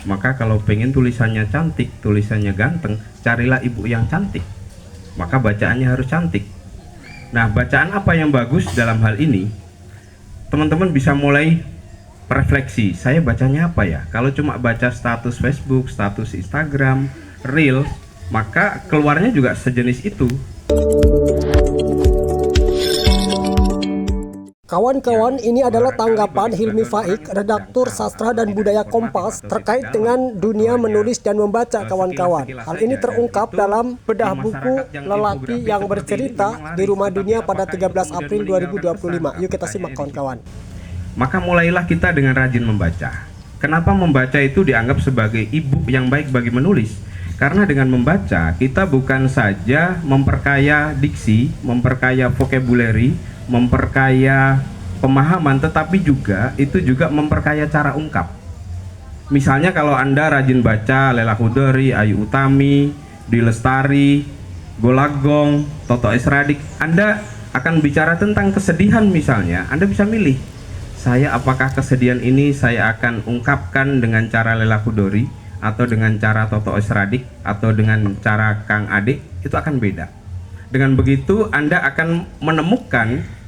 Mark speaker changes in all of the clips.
Speaker 1: Maka kalau pengen tulisannya cantik, tulisannya ganteng, carilah ibu yang cantik. Maka bacaannya harus cantik. Nah, bacaan apa yang bagus dalam hal ini? Teman-teman bisa mulai refleksi, saya bacanya apa ya? Kalau cuma baca status Facebook, status Instagram, Reel, maka keluarnya juga sejenis itu.
Speaker 2: Kawan-kawan, ini adalah tanggapan Hilmi Faik, redaktur sastra dan budaya Kompas, terkait dengan dunia menulis dan membaca kawan-kawan. Hal ini terungkap dalam bedah buku Lelaki yang Bercerita di Rumah Dunia pada 13 April 2025. Yuk kita simak kawan-kawan.
Speaker 1: Maka mulailah kita dengan rajin membaca. Kenapa membaca itu dianggap sebagai ibu yang baik bagi menulis? Karena dengan membaca, kita bukan saja memperkaya diksi, memperkaya vocabulary, memperkaya pemahaman, tetapi juga itu juga memperkaya cara ungkap. Misalnya kalau Anda rajin baca Lela Chudori, Ayu Utami, Dwi Lestari, Golagong, Toto Esradik, Anda akan bicara tentang kesedihan misalnya, Anda bisa milih, saya apakah kesedihan ini saya akan ungkapkan dengan cara Lela Chudori, atau dengan cara Toto Esradik, atau dengan cara Kang Ade, itu akan beda. Dengan begitu Anda akan menemukan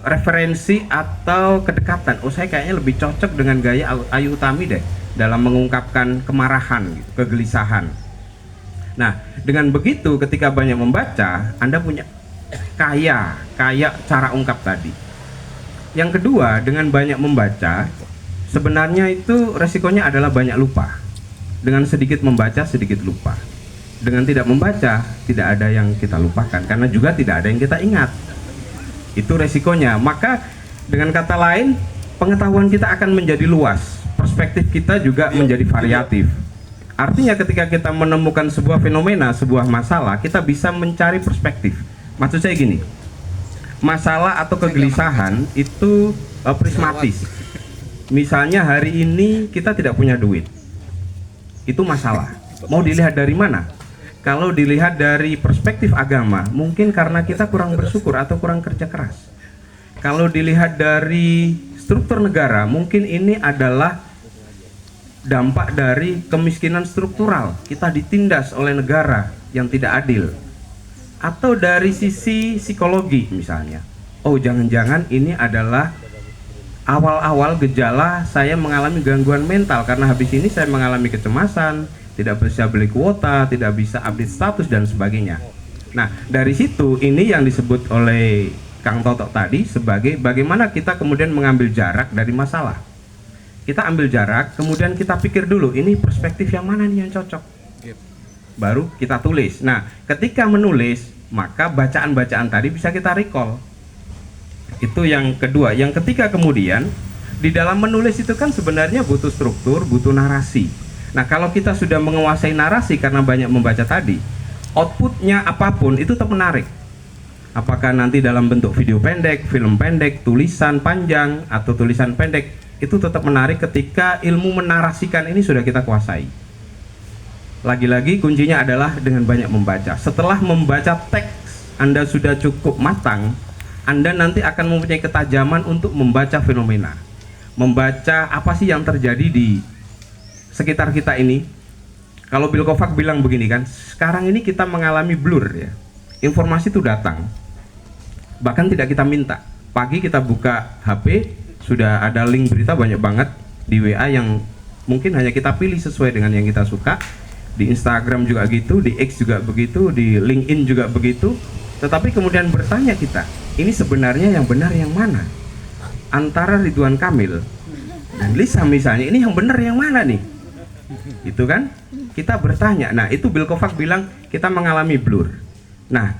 Speaker 1: referensi atau kedekatan. Oh, saya kayaknya lebih cocok dengan gaya Ayu Utami deh dalam mengungkapkan kemarahan, gitu, kegelisahan. Nah, dengan begitu ketika banyak membaca, Anda punya kaya cara ungkap tadi. Yang kedua, dengan banyak membaca, sebenarnya itu resikonya adalah banyak lupa. Dengan sedikit membaca, sedikit lupa. Dengan tidak membaca, tidak ada yang kita lupakan, karena juga tidak ada yang kita ingat. Itu resikonya. Maka dengan kata lain, pengetahuan kita akan menjadi luas, perspektif kita juga menjadi variatif. Artinya ketika kita menemukan sebuah fenomena, sebuah masalah, kita bisa mencari perspektif. Maksud saya gini, masalah atau kegelisahan itu prismatis. Misalnya hari ini kita tidak punya duit, itu masalah. Mau dilihat dari mana? Kalau dilihat dari perspektif agama, mungkin karena kita kurang bersyukur atau kurang kerja keras. Kalau dilihat dari struktur negara, mungkin ini adalah dampak dari kemiskinan struktural. Kita ditindas oleh negara yang tidak adil. Atau dari sisi psikologi misalnya. Oh, jangan-jangan ini adalah awal-awal gejala saya mengalami gangguan mental, karena habis ini saya mengalami kecemasan, tidak bisa beli kuota, tidak bisa update status dan sebagainya. Nah, dari situ ini yang disebut oleh Kang Toto tadi sebagai bagaimana kita kemudian mengambil jarak dari masalah. Kita ambil jarak, kemudian kita pikir dulu, ini perspektif yang mana nih yang cocok. Baru kita tulis. Nah, ketika menulis, maka bacaan-bacaan tadi bisa kita recall. Itu yang kedua. Yang ketiga kemudian, di dalam menulis itu kan sebenarnya butuh struktur, butuh narasi. Nah, kalau kita sudah menguasai narasi karena banyak membaca tadi, outputnya apapun itu tetap menarik. Apakah nanti dalam bentuk video pendek, film pendek, tulisan panjang, atau tulisan pendek, itu tetap menarik ketika ilmu menarasikan ini sudah kita kuasai. Lagi-lagi kuncinya adalah dengan banyak membaca. Setelah membaca teks Anda sudah cukup matang, Anda nanti akan mempunyai ketajaman untuk membaca fenomena. Membaca apa sih yang terjadi di sekitar kita ini. Kalau Bill Kovac bilang begini kan, sekarang ini kita mengalami blur ya. Informasi itu datang, bahkan tidak kita minta. Pagi kita buka HP, sudah ada link berita banyak banget di WA yang mungkin hanya kita pilih sesuai dengan yang kita suka. Di Instagram juga gitu, di X juga begitu, di LinkedIn juga begitu. Tetapi kemudian bertanya kita, ini sebenarnya yang benar yang mana? Antara Ridwan Kamil dan Lisa misalnya, ini yang benar yang mana nih? Itu kan kita bertanya. Nah, itu Bill Kovac bilang kita mengalami blur. Nah,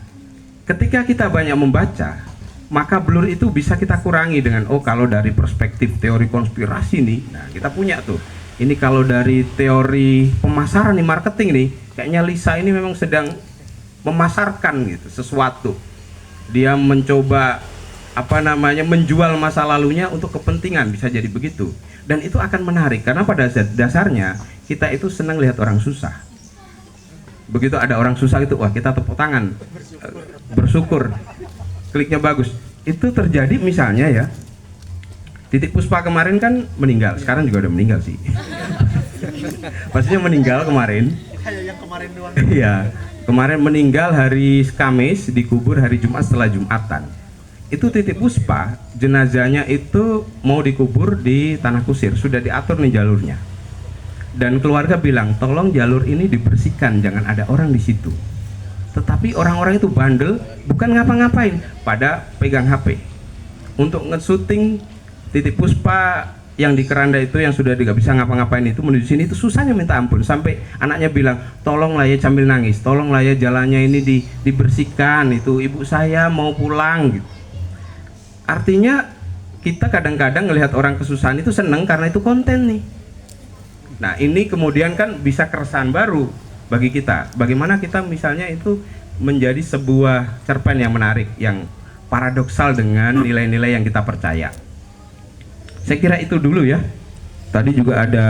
Speaker 1: ketika kita banyak membaca, maka blur itu bisa kita kurangi dengan, oh kalau dari perspektif teori konspirasi nih, nah kita punya tuh. Ini kalau dari teori pemasaran nih, marketing nih, kayaknya Lisa ini memang sedang memasarkan gitu sesuatu. Dia mencoba menjual masa lalunya untuk kepentingan, bisa jadi begitu. Dan itu akan menarik karena pada dasarnya kita itu senang lihat orang susah. Begitu ada orang susah itu, wah kita tepuk tangan, bersyukur, kliknya bagus. Itu terjadi misalnya ya, Titik Puspa kemarin kan meninggal, sekarang juga udah meninggal sih. Maksudnya meninggal kemarin.
Speaker 3: Kayak yang kemarin doang.
Speaker 1: Iya, kemarin meninggal hari Kamis, dikubur hari Jumat setelah Jumatan. Itu Titip Puspa, jenazahnya itu mau dikubur di Tanah Kusir, sudah diatur nih jalurnya. Dan keluarga bilang, tolong jalur ini dibersihkan, jangan ada orang di situ. Tetapi orang-orang itu bandel, bukan ngapa-ngapain, pada pegang HP. Untuk nge-shooting Titip Puspa yang di keranda itu yang sudah tidak bisa ngapa-ngapain itu menuju sini itu susahnya minta ampun, sampai anaknya bilang tolonglah ya, sambil nangis, tolonglah ya jalannya ini dibersihkan, itu ibu saya mau pulang gitu. Artinya kita kadang-kadang ngelihat orang kesusahan itu seneng karena itu konten nih. Nah ini kemudian kan bisa keresahan baru bagi kita, bagaimana kita misalnya itu menjadi sebuah cerpen yang menarik, yang paradoksal dengan nilai-nilai yang kita percaya. Saya kira itu dulu ya. Tadi juga ada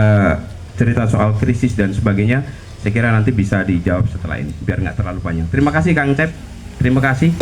Speaker 1: cerita soal krisis dan sebagainya. Saya kira nanti bisa dijawab setelah ini, biar nggak terlalu panjang. Terima kasih Kang Cep. Terima kasih.